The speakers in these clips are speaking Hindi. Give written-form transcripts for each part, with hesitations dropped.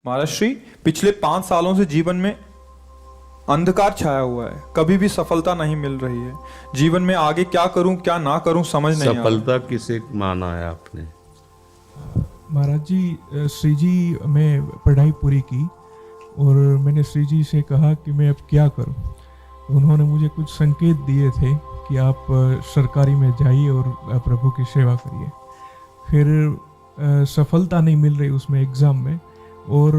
महाराज श्री, पिछले 5 सालों से जीवन में अंधकार छाया हुआ है। कभी भी सफलता नहीं मिल रही है। जीवन में आगे क्या करूं क्या ना करूं समझ नहीं आ रहा। सफलता किसे माना है आपने? महाराज जी, श्री जी मैं पढ़ाई पूरी की और मैंने श्री जी से कहा कि मैं अब क्या करूं। उन्होंने मुझे कुछ संकेत दिए थे कि आप सरकारी में जाइए और प्रभु की सेवा करिए। फिर सफलता नहीं मिल रही उसमें एग्ज़ाम में, और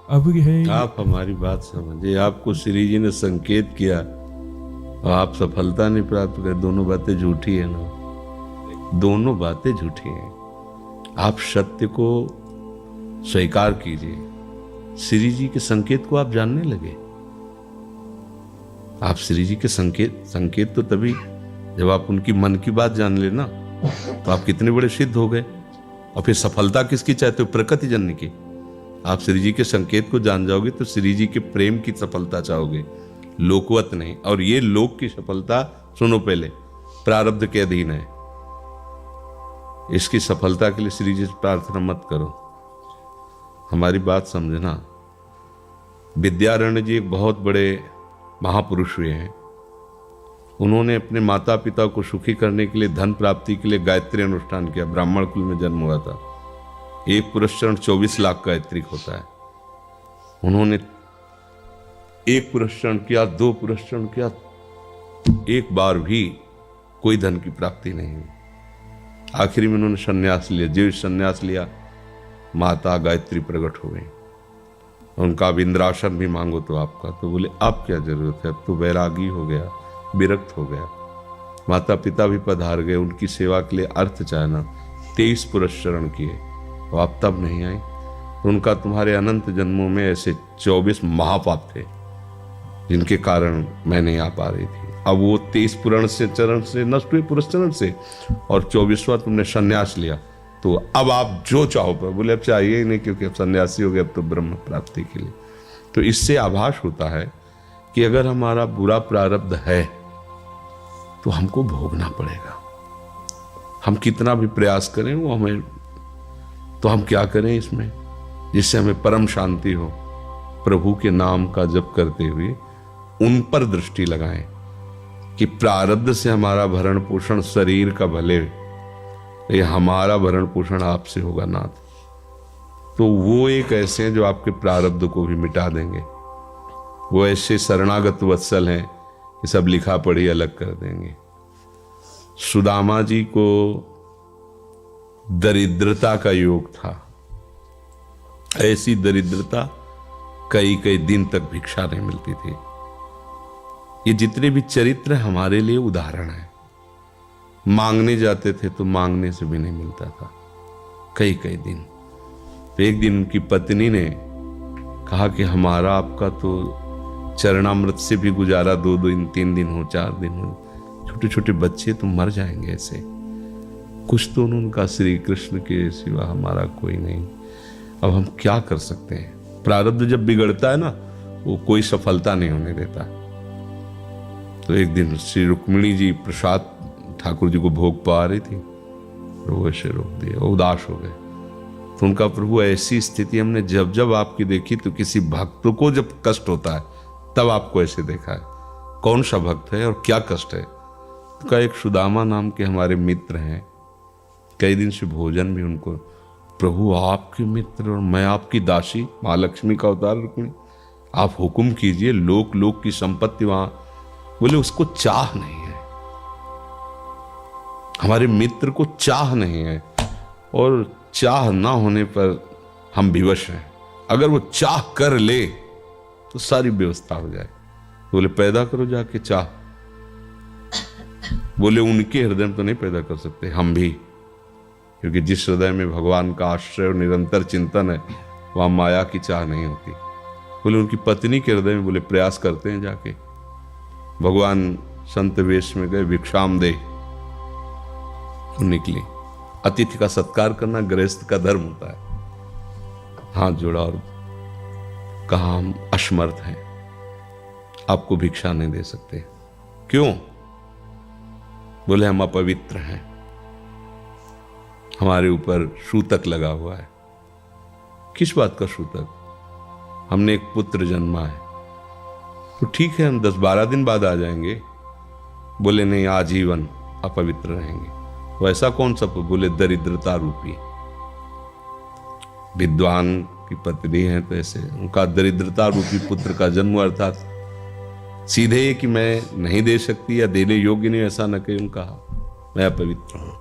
अभी है। आप हमारी बात समझिए, आपको श्री जी ने संकेत किया और आप सफलता नहीं प्राप्त कर, दोनों बातें झूठी है ना, दोनों बातें झूठी हैं। आप सत्य को स्वीकार कीजिए। श्री जी के संकेत को आप जानने लगे। आप श्री जी के संकेत तो तभी जब आप उनकी मन की बात जान लेना, तो आप कितने बड़े सिद्ध हो गए। और फिर सफलता किसकी चाहते हो? प्रकृति जन्य की। आप श्री जी के संकेत को जान जाओगे तो श्री जी के प्रेम की सफलता चाहोगे, लोकवत नहीं। और ये लोक की सफलता, सुनो पहले, प्रारब्ध के अधीन है। इसकी सफलता के लिए श्री जी से प्रार्थना मत करो। हमारी बात समझना। विद्यारण्य जी एक बहुत बड़े महापुरुष हुए हैं। उन्होंने अपने माता पिता को सुखी करने के लिए, धन प्राप्ति के लिए गायत्री अनुष्ठान किया। ब्राह्मण कुल में जन्म हुआ था। एक पुरस्चरण 24 लाख गायत्री होता है। उन्होंने एक पुरस्चरण किया, 2 पुरस्चरण किया, एक बार भी कोई धन की प्राप्ति नहीं हुई। आखिरी में उन्होंने संन्यास लिया। जीव संन्यास लिया, माता गायत्री प्रकट हो गई। उनका अब इंद्रासन भी मांगो तो आपका, तो बोले अब क्या जरूरत है, अब तो वैरागी हो गया, विरक्त हो गया। माता पिता भी पधार गए उनकी सेवा के लिए अर्थ चाहना। 23 पुरस्चरण किए तो आप तब नहीं आई। तो उनका तुम्हारे अनंत जन्मों में ऐसे 24 महापाप थे जिनके कारण मैं नहीं आ पा रही थी। अब वो 23 पुरण से चरण से नष्ट हुए, पुरस्चरण से, और 24वां तुमने संन्यास लिया। तो अब आप जो चाहो पर, बोले अब चाहिए ही नहीं क्योंकि अब सन्यासी हो गए, अब तो ब्रह्म प्राप्ति के लिए। तो इससे आभास होता है कि अगर हमारा बुरा प्रारब्ध है तो हमको भोगना पड़ेगा। हम कितना भी प्रयास करें वो हमें, तो हम क्या करें इसमें जिससे हमें परम शांति हो? प्रभु के नाम का जप करते हुए उन पर दृष्टि लगाएं कि प्रारब्ध से हमारा भरण पोषण शरीर का भले, ये हमारा भरण पोषण आपसे होगा नाथ। तो वो एक ऐसे हैं जो आपके प्रारब्ध को भी मिटा देंगे। वो ऐसे शरणागत वत्सल हैं कि सब लिखा पढ़ी अलग कर देंगे। सुदामा जी को दरिद्रता का योग था। ऐसी दरिद्रता, कई कई दिन तक भिक्षा नहीं मिलती थी। ये जितने भी चरित्र हमारे लिए उदाहरण है। मांगने जाते थे तो मांगने से भी नहीं मिलता था, कई कई दिन। तो एक दिन उनकी पत्नी ने कहा कि हमारा आपका तो चरणामृत से भी गुजारा 2 दिन 3 दिन हो, 4 दिन हो, छोटे छोटे बच्चे तो मर जाएंगे ऐसे। कुछ तो उन्होंने कहा, श्री कृष्ण के सिवा हमारा कोई नहीं, अब हम क्या कर सकते हैं? प्रारब्ध जब बिगड़ता है ना, वो कोई सफलता नहीं होने देता। तो एक दिन श्री रुक्मिणी जी प्रसाद ठाकुर जी को भोग पा रही थी, वो ऐसे रोक दिए, उदास हो गए। तो उनका, प्रभु ऐसी स्थिति हमने जब जब आपकी देखी, तो किसी भक्त को जब कष्ट होता है तब आपको ऐसे देखा है। कौन सा भक्त है और क्या कष्ट है? तो का एक सुदामा नाम के हमारे मित्र हैं, कई दिन से भोजन भी उनको, प्रभु आपके मित्र और मैं आपकी दासी, महालक्ष्मी का अवतार रुक्मिणी, आप हुक्म कीजिए, लोक लोक की संपत्ति वहां। बोले उसको चाह नहीं है, हमारे मित्र को चाह नहीं है, और चाह ना होने पर हम विवश हैं। अगर वो चाह कर ले तो सारी व्यवस्था हो जाए। बोले पैदा करो जाके चाह। बोले उनके हृदय में तो नहीं पैदा कर सकते, हम भी, क्योंकि जिस हृदय में भगवान का आश्रय और निरंतर चिंतन है वहां माया की चाह नहीं होती। बोले उनकी पत्नी के हृदय में, बोले प्रयास करते हैं जाके। भगवान संत वेश में गए, भिक्षाम दे निकली। अतिथि का सत्कार करना गृहस्थ का धर्म होता है। हाथ जोड़ा और कहा, हम असमर्थ हैं, आपको भिक्षा नहीं दे सकते। क्यों? बोले हम अपवित्र हैं, हमारे ऊपर सूतक लगा हुआ है। किस बात का सूतक? हमने एक पुत्र जन्मा है, तो ठीक है हम 10-12 दिन बाद आ जाएंगे। बोले नहीं, आजीवन अपवित्र रहेंगे। वैसा कौन सा? बोले दरिद्रता रूपी। विद्वान की पत्नी है तो ऐसे उनका दरिद्रता रूपी पुत्र का जन्म, अर्थात सीधे कि मैं नहीं दे सकती या देने योग्य नहीं, ऐसा न कहीं उनका मैं अपवित्र हूं।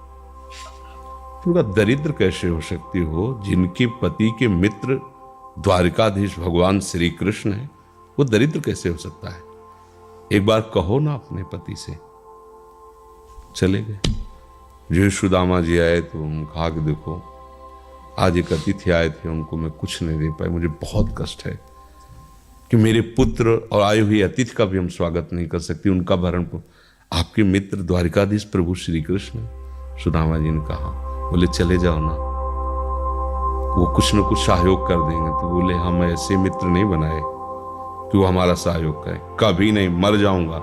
तो दरिद्र कैसे हो सकती हो? जिनके पति के मित्र द्वारिकाधीश भगवान श्री कृष्ण है, वो दरिद्र कैसे हो सकता है? एक बार कहो ना अपने पति से। चले गए। जो सुदामा जी आए तो उन्होंने कहा कि देखो आज एक अतिथि आए थे, उनको मैं कुछ नहीं दे पाए, मुझे बहुत कष्ट है कि मेरे पुत्र और आए हुए अतिथि का भी हम स्वागत नहीं कर सकते, उनका भरण आपके मित्र द्वारिकाधीश प्रभु श्री कृष्ण। सुदामा जी ने कहा, बोले चले जाओ ना, वो कुछ न कुछ सहयोग कर देंगे। तो बोले हम ऐसे मित्र नहीं बनाए कि वो हमारा सहयोग करे, कभी नहीं, मर जाऊंगा,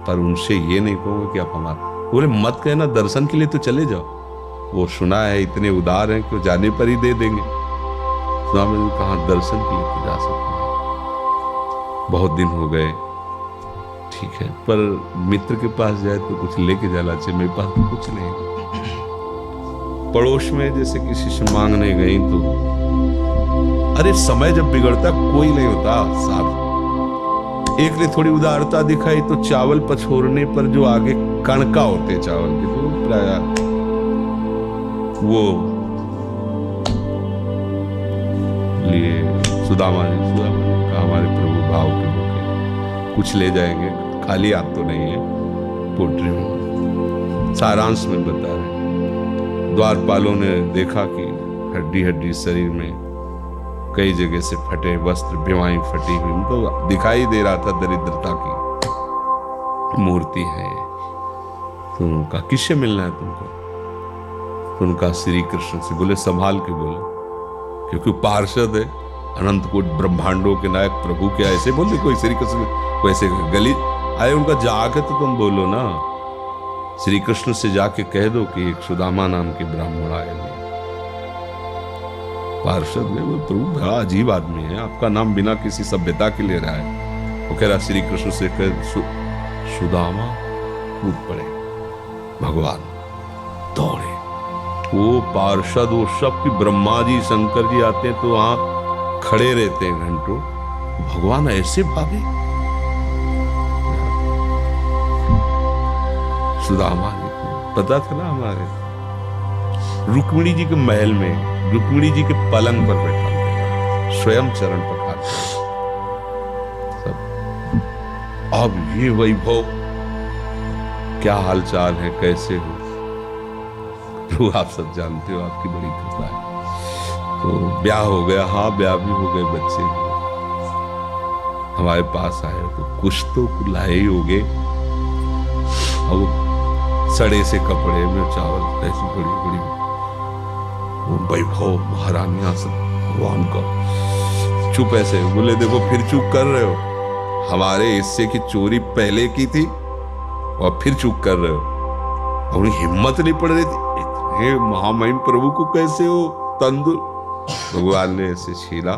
पर उनसे ये नहीं कहूंगा कि आप हमारा। बोले मत कहना, दर्शन के लिए तो चले जाओ, वो सुना है इतने उदार हैं कि वो जाने पर ही दे देंगे। स्वामी ने कहा दर्शन के लिए तो जा सकते हैं, बहुत दिन हो गए, ठीक है, पर मित्र के पास जाए तो कुछ लेके जाना चाहिए, मेरे पास तो कुछ नहीं। पड़ोस में जैसे किसी से मांगने गई तो अरे समय जब बिगड़ता कोई नहीं होता साहब। एक ने थोड़ी उदारता दिखाई तो चावल पछोरने पर जो आगे कणका होते चावल के, तो प्राय वो लिए सुदामा ने कहा हमारे प्रभु भाव के भूखे कुछ ले जाएंगे, खाली हाथ तो नहीं है। पोट्री में सारांश में बता रहे, द्वारपालों ने देखा कि हड्डी हड्डी शरीर में कई जगह से फटे वस्त्र, बेवाएं फटी हुई, तो दिखाई दे रहा था दरिद्रता की मूर्ति है। तो उनका किससे मिलना है तुमको? तो उनका श्री कृष्ण से। बोले संभाल के बोलो, क्योंकि पार्षद है, अनंत कोट ब्रह्मांडों के नायक प्रभु के ऐसे बोले कोई श्री कृष्ण वैसे गली आए, उनका जाके तो तुम बोलो ना, श्री कृष्ण से जाके कह दो कि एक सुदामा नाम के ब्राह्मण आए हैं। पार्षद ने, वो प्रभु बड़ा अजीब आदमी है, आपका नाम बिना किसी सभ्यता के ले रहा है। वो कह रहा श्री कृष्ण से कह सुदामा, कूद पड़े, भगवान दौड़े। वो पार्षद वो सब की ब्रह्मा जी शंकर जी आते हैं तो वहां खड़े रहते हैं घंटों, भगवान ऐसे भागे। सुदामा जी को पता था ना, हमारे रुक्मिणी जी के महल में रुक्मिणी जी के पलंग पर बैठा हुआ, स्वयं चरण पखारते सब। अब ये वैभव, क्या हालचाल है, कैसे हो प्रभु? आप सब जानते हो, आपकी बड़ी कृपा है। तो ब्याह हो गया, हाँ ब्याह भी हो गए, बच्चे भी। हमारे पास आए तो कुछ तो लाए ही होगे, और सड़े से कपड़े में चावल, ऐसी बड़ी बड़ी वैभव, महारानियां सब भगवान का। चुप ऐसे बोले, देखो फिर चुप कर रहे हो, हमारे हिस्से की चोरी पहले की थी और फिर चुप कर रहे हो। और हिम्मत नहीं पड़ रही थी, इतने महामहिम प्रभु को कैसे हो तंदुर। भगवान ने ऐसे छीला,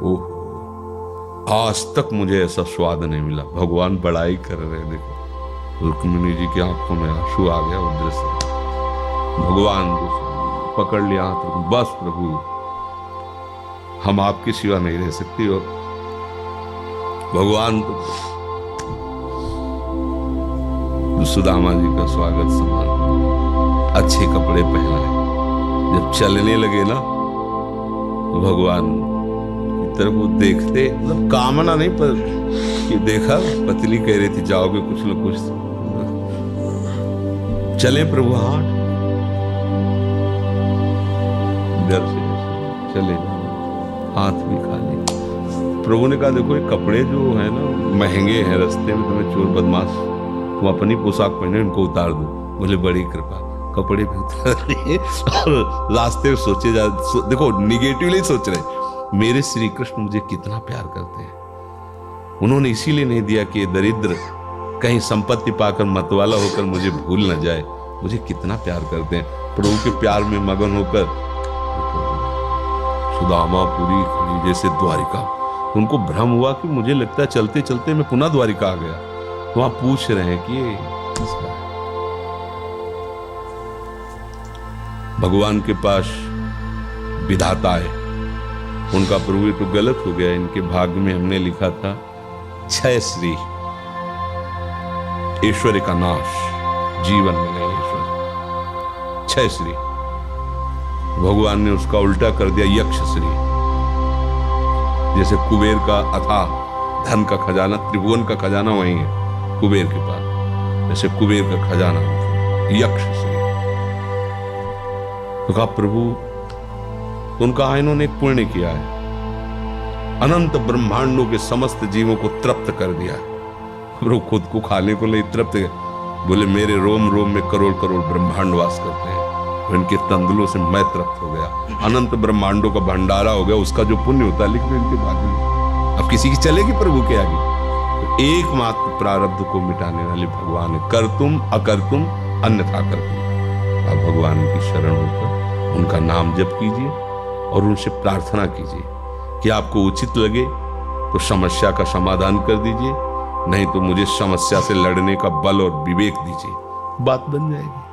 ओह आज तक मुझे ऐसा स्वाद नहीं मिला। भगवान बड़ाई कर रहे, देखो रुक्मिणी जी की आंखों में आंसू आ गया उधर से। भगवान पकड़ लिया हाथ, बस प्रभु हम आपके सिवा नहीं रह सकती। हो भगवान तो सुदामा जी का स्वागत सम्मान, अच्छे कपड़े पहनाए। जब चलने लगे ना तो भगवान की तरफ वो देखते, मतलब कामना नहीं, पर कि देखा पत्नी कह रही थी जाओगे कुछ न कुछ, चले प्रभु, हाँ घर से चले, हाथ भी खाली। प्रभु ने कहा देखो ये कपड़े जो है ना महंगे हैं, रास्ते में तुम्हें चोर बदमाश तुम अपनी पोशाक पहने, इनको उतार दो। बोले बड़ी कृपा, कपड़े भी उतार लिए और रास्ते में सोचे जा देखो निगेटिवली सोच रहे, मेरे श्री कृष्ण मुझे कितना प्यार करते हैं। उन्होंने इसीलिए नहीं दिया कि ये दरिद्र कहीं संपत्ति पाकर मतवाला होकर मुझे भूल न जाए, मुझे कितना प्यार करते हैं। प्रभु के प्यार में मगन होकर सुदामापुरी खड़ी जैसे द्वारिका। तो उनको भ्रम हुआ कि मुझे लगता है चलते चलते मैं पुनः द्वारिका आ गया। तो वहां पूछ रहे हैं कि ये किसका है। भगवान के पास विधाता है, उनका प्रभु ये तो गलत हो गया, इनके भाग्य में हमने लिखा था क्षय श्री, ऐश्वर्य का नाश, जीवन में नहीं ऐश्वर्य, क्षय श्री। भगवान ने उसका उल्टा कर दिया यक्ष श्री। जैसे कुबेर का अथाह धन का खजाना, त्रिभुवन का खजाना वही है कुबेर के पास, जैसे कुबेर का खजाना यक्ष श्री। तो कहा प्रभु, तो उनका इन्होंने एक पुण्य किया है, अनंत ब्रह्मांडों के समस्त जीवों को तृप्त कर दिया है। प्रभु खुद को खाने को नहीं तृप्त, बोले मेरे रोम रोम में करोड़ करोड़ ब्रह्मांड वास करते हैं, इनके तंदुलों से मैं तृप्त हो गया, अनंत ब्रह्मांडों का भंडारा हो गया। उसका जो पुण्य होता है लिख लो इनके भाग्य में। अब किसी की चलेगी प्रभु के आगे? तो एकमात्र प्रारब्ध को मिटाने वाले भगवान है, कर तुम अकर तुम अन्यथा कर तुम। आप भगवान की शरण होकर उनका नाम जप कीजिए और उनसे प्रार्थना कीजिए कि आपको उचित लगे तो समस्या का समाधान कर दीजिए, नहीं तो मुझे समस्या से लड़ने का बल और विवेक दीजिए, बात बन जाएगी।